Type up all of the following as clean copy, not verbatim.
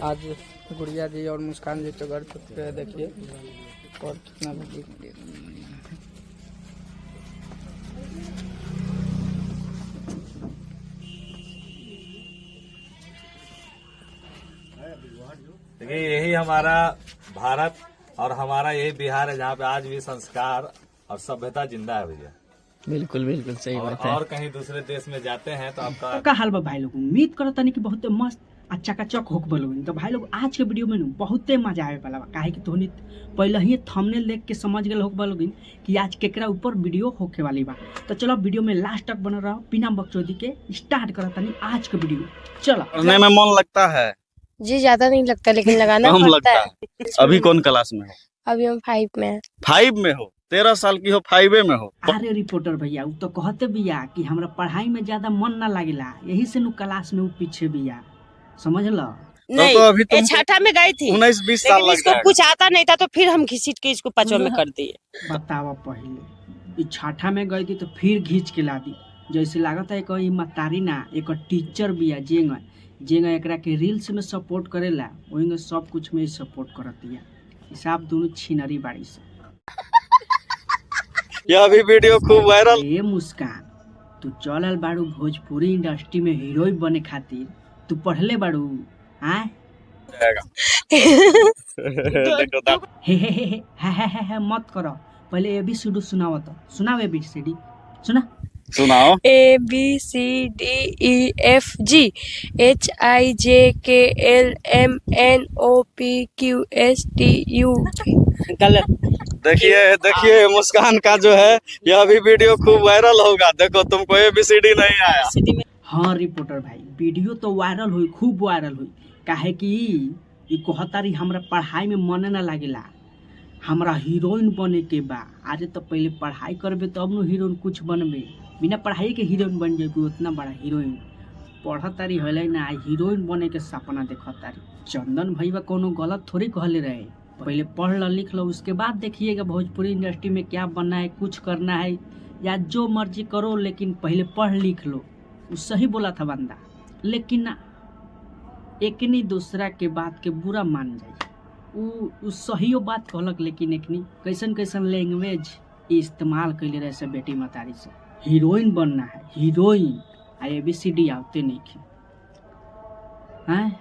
आज गुड़िया जी और मुस्कान जी तो घर चुके हैं, देखिए और कितना देखिए यही हमारा भारत और हमारा यही बिहार है जहाँ पे आज भी संस्कार और सभ्यता जिंदा है भैया। बिल्कुल बिल्कुल सही बात है। और कहीं दूसरे देश में जाते हैं तो आपका का हाल बा भाई लोग, उम्मीद करता नहीं कि बहुत मस्त अच्छा का चक होक बोलोगे। तो भाई लोग आज के वीडियो में बहुते मजा आवे वाला बा, काहे कि तोहनी पहले ही थंबनेल देख के समझ गए होक बोलोगे कि आज केकरा ऊपर वीडियो होके वाली बा। तो चलो वीडियो में लास्ट तक बने रहो, बिना बकचोदी के स्टार्ट करता नहीं आज के वीडियो। चलो पढ़ने में मन लगता है जी, ज्यादा नहीं लगता लेकिन लगाना कम पड़ता लगता है। है। अभी कौन क्लास में हो? अभी हम 5 में हैं। 5 में हो? 13 साल की हो 5 में हो? अरे रिपोर्टर भैया उ तो कहते बिया कि हमरा पढ़ाई में ज्यादा मन ना लागेला, यही से नु क्लास में उ पीछे बिया, समझ लो। नहीं तो अभी तुम छठा में गई थी 19-20 साल लेकिन लग इसको जाएगा। कुछ आता नहीं था तो फिर हम घिसीट के इसको 5वां में कर दिए। बतावा पहले ई छठा में गई थी तो फिर घींच के ला दी, जैसे लागत है कोई मतारी ना एक टीचर बिया जेंगा जेंगा एकरा के रील्स में सपोर्ट करेला, वही में सब कुछ में सपोर्ट करती है। हिसाब दोनों छिनरी बाड़ी से। यह भी वीडियो खूब वायरल। ए मुस्कान, तू चलल बाड़ू भोजपुरी इंडस्ट्री में हीरोइन बने खातिर, तू पढ़ले बाड़ू हाँ? देखो दा- हे मत करो, पहले एबीसीडी सुनाओ, तो सुनाओ एबीसीडी सुना। सुनाओ। ABCDEFGHIJKLMNOPQSTU। गलत। देखिए देखिए मुस्कान का जो है यह भी वीडियो खूब वायरल होगा। देखो तुमको ABCD नहीं आया। हाँ रिपोर्टर भाई, वीडियो तो वायरल हुई, खूब वायरल हुई, काहे कि ई कहतारी हमरा पढ़ाई में मन ना लागेला, हमरा हीरोइन बने के बा। आज तो पहले पढ़ाई करबे तब नु हीरोइन कुछ बनबे, बिना पढ़ाई के हीरोइन बन जेबे उतना बड़ा हीरोइन। पढ़तारी हले ना, हीरोइन बने के सपना देखतारी। चंदन भैया कोनो गलत थोड़ी कहले रहे, पहले पढ़ लो लिख लो, उसके बाद देखिएगा भोजपुरी इंडस्ट्री में क्या बनना है, कुछ करना है या जो मर्जी करो, लेकिन पहले पढ़ लिख लो। वो सही बोला था बंदा, लेकिन ना एकनी दूसरा के बात के बुरा मान जाए। उ सहियो बात कहलक, लेकिन एकनी कैसन कैसन लैंग्वेज इस्तेमाल कैले रहे से बेटी मतारी से। हीरोइन बनना है, हीरोइन आ ABCD आते नहीं की हैं?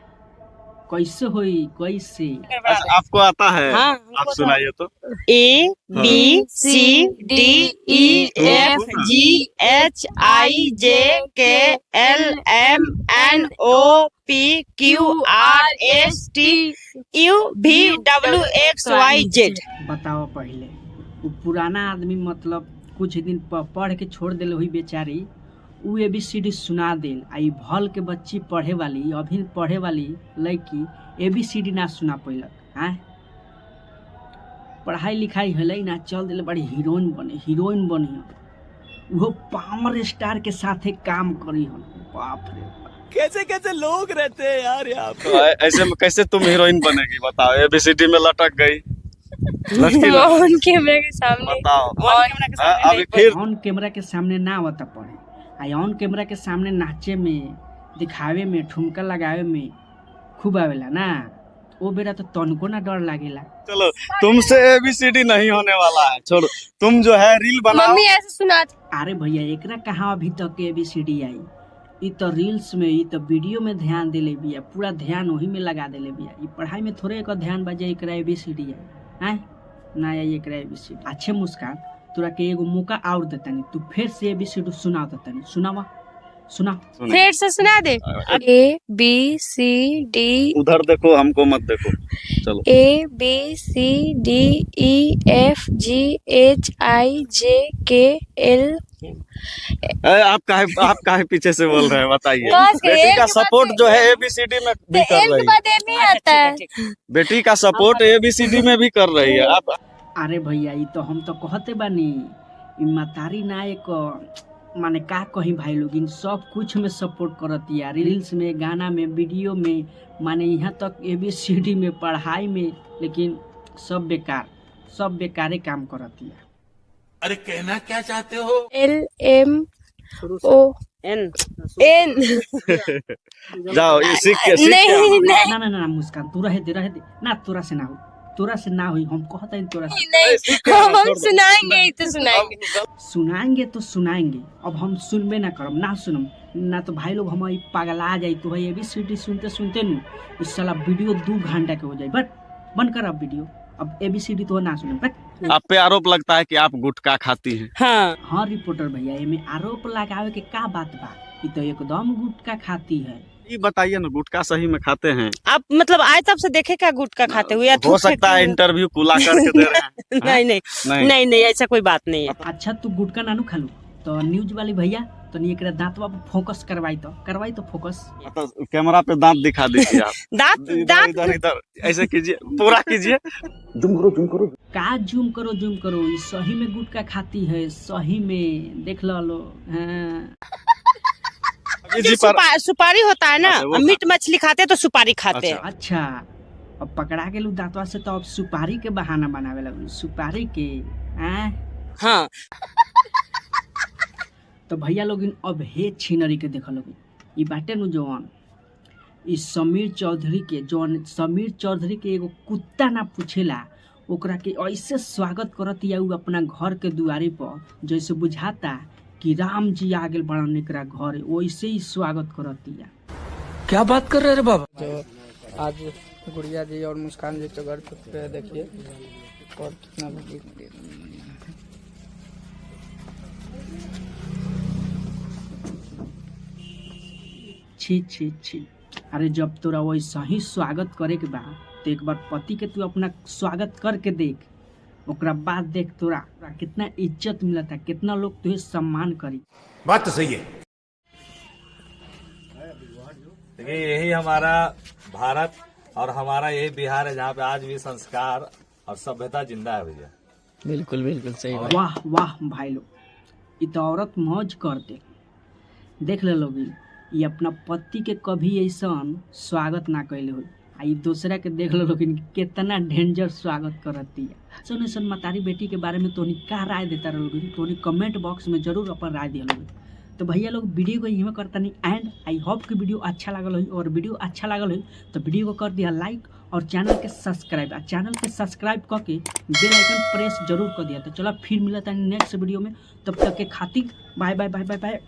कैसे होई कैसे? अच्छा, आपको आता है? हाँ, आप सुनाइए तो। ABCDEFGHIJKLMNOPQRSTUVWXYZ। बताओ पहले, वो पुराना आदमी मतलब कुछ दिन पढ़ के छोड़ दिल हुई बेचारी, उ ABCD सुना दिल। आई भल के बच्ची पढ़े वाली, अभी पढ़े वाली लड़की ABCD ना सुना पैलक हाँ? पढ़ाई लिखाई हले ना, चल दिल बड़ी हीरोइन बनी वो पावर स्टार के साथे काम करी हो। बाप रे बाप। कैसे कैसे लोग रहते हैं यार यहाँ पे। तो ऐसे में कैसे तुम हीरोइन बनेगी बताओ? ABCD में लटक गई, लटकी लटकी। ऑन कैमरा के सामने बताओ। हाँ, अभी फिर ऑन कैमरा के सामने ना आवता पढ़े, आई ऑन कैमरा के सामने नाचे में, दिखावे में, ठुमका लगावे में खूब आवेला ना, वो बेरा तो तनको ना डर लागेला। चलो तुमसे ABCD नहीं होने वाला है, छोड़ो। तुम जो है रील बनाओ। मम्मी ऐसे सुनाती। अरे भैया एकरा कहाँ अभी तक ABCD आई? ई तो रील्स में, ई तो वीडियो में ध्यान देले बिया, पूरा ध्यान वही में लगा देले बिया। ई पढ़ाई में थोड़े एक ध्यान बजे एकरा ABCD आई हैं? ना आई एकरा ABCD। अच्छे मुस्कान, तोरा के एगो मौका और देतानी, तू फिर से ABCD सुना देतानी, सुनावा सुना। फिर से सुना दे। ABCD उधर देखो, हमको मत देखो। चलो। ABCDEFGHIJKL। आप काहे पीछे से बोल रहे हैं बताइए? बस बेटी एक का बात सपोर्ट जो है ABCD में भी कर एक रही है। बात नहीं आता है। बेटी का सपोर्ट ABCD में भी कर रही है। आप अरे भैया ई तो हम तो कहते बानी, ई मतारी ना एक माने का कहीं भाई लोग, इन सब कुछ में सपोर्ट करती है, रील्स में, गाना में, वीडियो में, माने यहाँ तक ABCD में, पढ़ाई में, लेकिन सब बेकारे काम करती है। अरे कहना क्या चाहते हो? LM ओ एन एन जाओ ये सीख के नहीं नहीं ना ना ना मुस्कान तू रहे दे ना तोरा से ना हो हम कहता है तोरा से नहीं हम सुनाएंगे ही तो सुनाएंगे। सुनाएंगे अब हम सुनबे ना करब ना सुनम ना तो भाई लोग हम पगला जाई तो भाई ABCD सुनते सुनते न इस साला वीडियो 2 घंटा के हो जाए बट बंद कर अब वीडियो अब ABCD तो ना सुनम बट आप पे आरोप लगता है कि आप गुटखा खाती हैं। हाँ रिपोर्टर भैया एमे आरोप लगावे के का बात बा ई तो एकदम गुटखा खाती है। ये बताइए ना गुटखा सही में खाते हैं? आप मतलब आए तब से देखे क्या गुटखा खाते हुए या हो थूक सकता है फेंकते इंटरव्यू कुला करके दे रहे हैं। हुए? नहीं नहीं ऐसा कोई बात नहीं है। अच्छा तू गुटखा नानू खालू तो न्यूज वाली भैया तो नहीं एकरा दांतवा पे फोकस करवाई तो फोकस तो कैमरा पे दांत दिखा दीजिए आप। दांत इधर दांत इधर इधर ऐसे कीजिए पूरा कीजिए। का जूम करो ई सही में गुटखा खाती है सही में देख लो हाँ। अभी जी पर सुपारी होता है ना, अच्छा, वो मीट मछली खाते हैं तो सुपारी खाते हैं। अच्छा अब पकड़ा के लू दांतवा से तो अब सुपारी के बहाना बनावे लगू सुपारी के हाँ तो भैया लोग अब हे छिनरी के देख लोग ई बाटे नु जवान ई समीर चौधरी के एगो कुत्ता ना पूछेला ओकरा के ऐसे स्वागत करतिया उ अपना घर के दुआरी पर जैसे बुझाता कि राम जी आ गेल बड़न एकरा घर वैसे ही स्वागत करतिया। क्या बात कर रहे रे बाबा। जो आज गुड़िया जी और मुस्कान जी के घर पे देखिए और कितना छी अरे जब तोरा वैसा ही स्वागत करे के बा तो एक बार पति के तू अपना स्वागत करके देख ओकरा बाद देख तोरा कितना इज्जत मिलता कितना लोग तुझे सम्मान करी। बात तो सही है। देखिए यही हमारा भारत और हमारा यही बिहार है जहाँ पे आज भी संस्कार और सभ्यता जिंदा है भैया। बिल्कुल बिल्कुल सही बात। वाह वाह भाई लोग ये तो औरत मौज कर देख ले लोग ये अपना पति के कभी ऐसा स्वागत ना कैले हो आई दूसरा के देख लो लोग कितना डेंजर स्वागत करती है। सुन सुन मतारी बेटी के बारे में तोनी का राय देता रहोगे तोनी कमेंट बॉक्स में जरूर अपन राय दिया लोगे। तो भैया लोग वीडियो को यहीं करता नहीं एंड आई होप कि वीडियो अच्छा लगल हो और वीडियो अच्छा लगल हो तो वीडियो को कर दिया लाइक और चैनल के सब्सक्राइब करके बेल आइकन प्रेस जरूर कर दिया। तो चलो फिर मिलता है नेक्स्ट वीडियो में तब तक के खातिर bye bye bye bye bye.